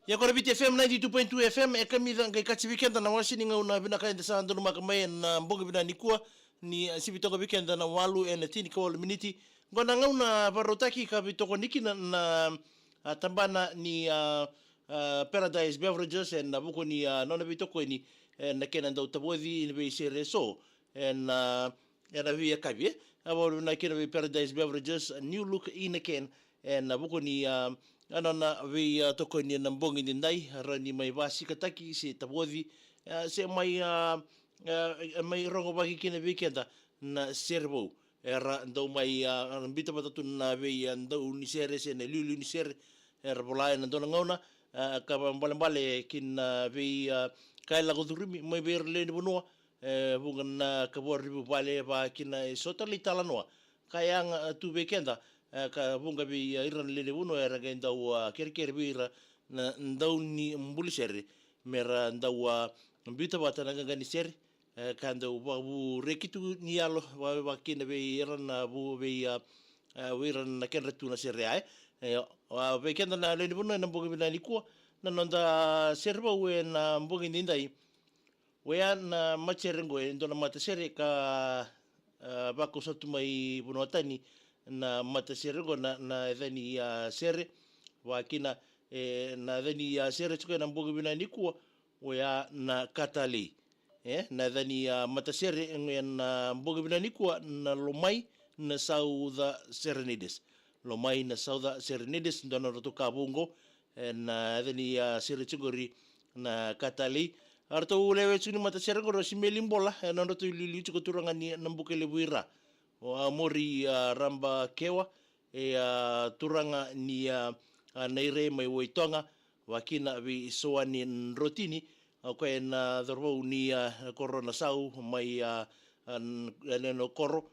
Ya kora biti FM 92.2 FM kami ngai kachi weekend na wasi ninga una bina kaenda sa ndono makamai na mbonga bina nikua ni sibitoka weekend na walu tini ka wal miniti ngona ngauna varotaki ka bitoko niki na tambana ni Paradise Beverages na buko ni nona bitoko ni na kena ndau tabodi ni be Serevou na via kabi abo na kena be Paradise Beverages new look in again na buko ni anana vi toko ni nambongi ni ndai rani mai vasi kataki se tabodi se mai mai rongo bagi kina weekenda na Serevou era ndau mai ambita batatu na vi ndau ni sere se ne lulu ni sere era bolai na dona ngauna ka mbale kin vi kai la godurimi mai ver le bonua bungan ka bor ribu bale ba kina sotali talanoa kayang tu weekenda ka bunga bi iran lele uno era ga ndau kerker bira na ndau ni mbuli sere mera ndau mbita bata na ngani sere ka ndau bu rekitu ni alo wa kina be iran bu be iran na kenra tu na sere ai wa be kenda na lele uno na mbongi bina nikua na nonda Serevou na mbongi ndai wea na macherengo ndona mata sere ka bako satu mai bunotani na mataserengo na dhani ya sere wakina na dhani ya sere tuko na mbogi bina nikua wea na katali na dhani ya matasere na mbogi bina nikua na lomai na sauda serenides lomai na sauda serenides ndona roto kabungo na dhani ya sere chugori na katali arto ulewe chuni mataserengo rosi melimbola na roto lili chuko turangani na mbukele buira o mori ramba kewa turanga ni naire mai woitonga wakina vi soani rotini ko na dorbo ni corona sau mai no corro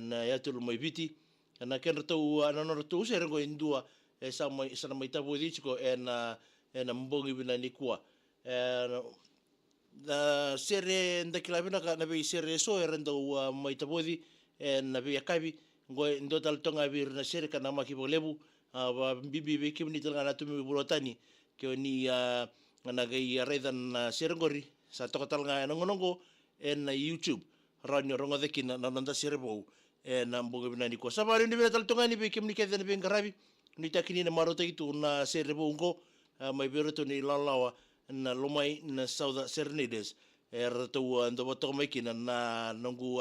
na yatul mai viti na kenrto no to serengo indua sa mai tabu dichko na mbongi bina nikua da sere ndakilabina ka na be sere so erendo mai tabodi na via kabi ngoi ndo tal tonga vir na sere kana maki bolebu ba bibi be kimni tanga na tumi bulotani ke ni na gai redan na serengori sa to talanga nongonongo na YouTube ranyo rongo de kina na nanda Serevou na mbogo binani ko sabari ni tal tonga ni be kimni ke den be ngarabi ni takini na marota itu na Serevou ngo mai beroto ni lalawa na lomai na sauda serenides to ndo boto mai kina na nongu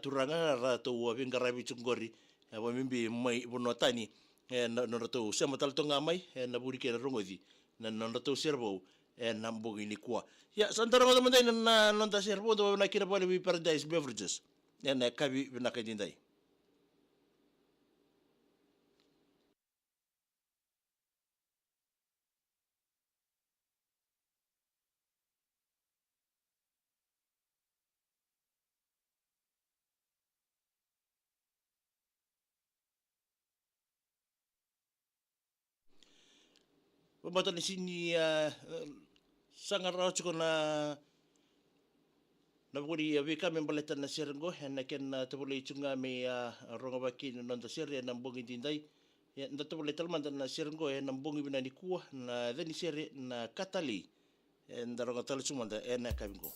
turanga rato vingarabi chungori wa mimbi mai bonotani na rato sema taltonga mai na burike na rongodi na rato Serevou na mbogi ni kwa ya santara mo mandai na nonta Serevou do na kira pale Paradise Beverages na kabi na kadindai Pembuatan di sini sangat rauh cukup na bukuri wika membaletan na serenggo na ken tabulay chunga me rongabaki nonda sere na mbongi dindai ya nda tabulay talman na serenggo na mbongi bina nikua na deni sere na katali nda rongatal chumanda na kabingo.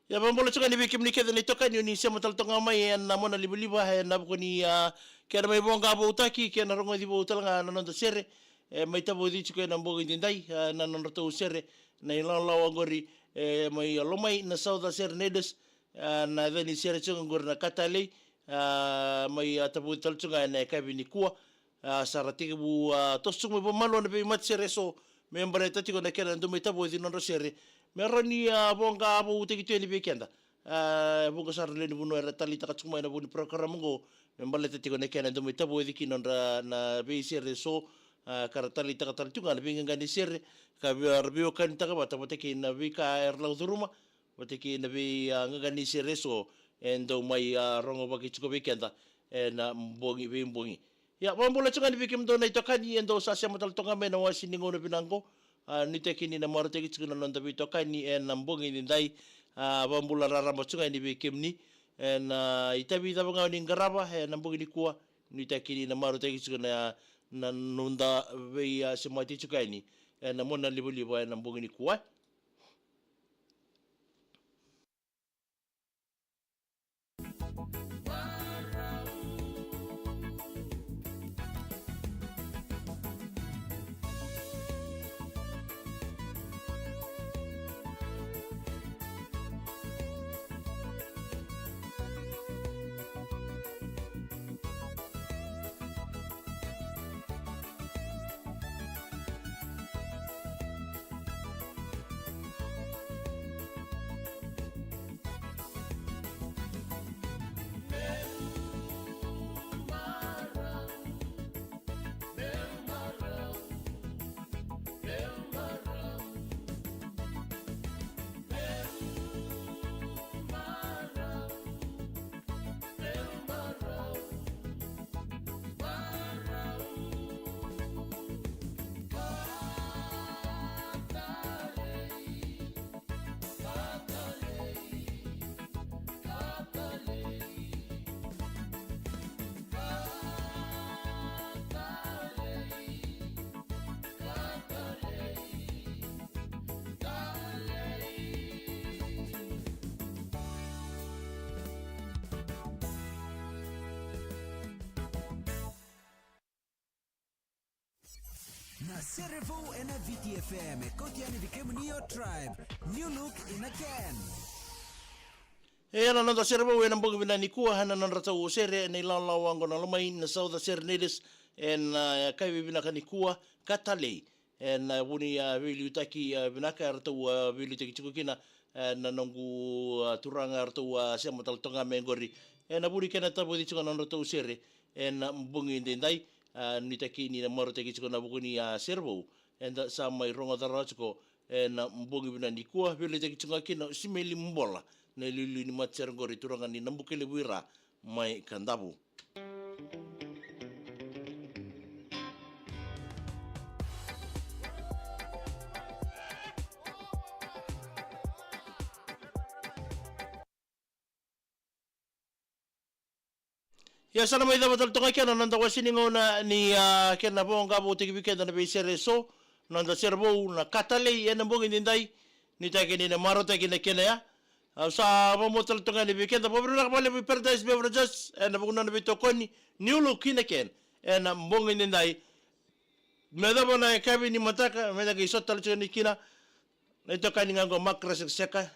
Ya bambola tsuka ni bikim ni keda ni toka ni ni sema taltonga mai na mona libuliba na buko ni kena mai bonga bo utaki kena rongo di bo utalanga na nonda sere mai tabo di tsuka na mbogi dindai na nonda to sere na ilang lawa ngori mai lomai na sauda sere nedes na deni sere tsunga ngor na katale mai tabo tal tsunga na kabini kuwa sarati bu tosuk mo malo na be mat sere so membra tati ko na kena ndo mai tabo di nonda sere meroni bonga abo uteki teni bekenda bonga sarle ni buno era tali takatsuma na buni program ngo membale tati ko nekena ndo mitabo ediki nonda na be sere so karatali takatal tunga na binga ngani sere ka arbio kan taka bata bateki na bika erla uduruma bateki na be ngani sere so endo mai rongo baki tsuko bekenda na mbongi be mbongi ya bambola tsunga ni bikim do na itokani endo sa sia matal tonga me na wasini ngono binango ni tekini na maro teki tsukuna nonda bito kani na mbongi ni ndai bambula raramba tsunga ni bikim ni na itabi tabanga ni ngaraba na mbongi ni kuwa ni tekini na maro teki tsukuna na nonda be semati tsuka ni na mona libo na mbongi ni kuwa Na Serevou na VTFM, kotiani became Neo Tribe, new look in a can. ana nonda Serevou na mbongi bina ni kuwa hana nonda tau sere na ilang lawango na lomai na sauda sere nedes na kai bina kani kuwa katale na wuni vili utaki binaka artau vili utaki chukukina na nongu turanga artau siya matal tonga mengori na buri kena tabo di chunga nonda tau sere na mbongi ndendai ni taki ni na maro taki chiko na buku ni Serevou enda sa mai ronga dara chiko na mbongi bina ni kuwa vili taki chunga kina simeli mbola na lulu ni matser ngori turanga ni nambukele wira mai kandabu. Ya sana mai dapat tonga kena nanda wasini ngona ni kena bonga bo tiki bikenda na beisere so nanda Serevou na katale ya mbongi ndai ni taki ni na maro taki na kena ya sa mamotal tonga ni bikenda pobruna kapale Beverages Beverages na bukuna na bitokoni new look kineken na mbongi ndai medabo na kabi ni mataka medaka isotal choni kina na itokani ngango makra seka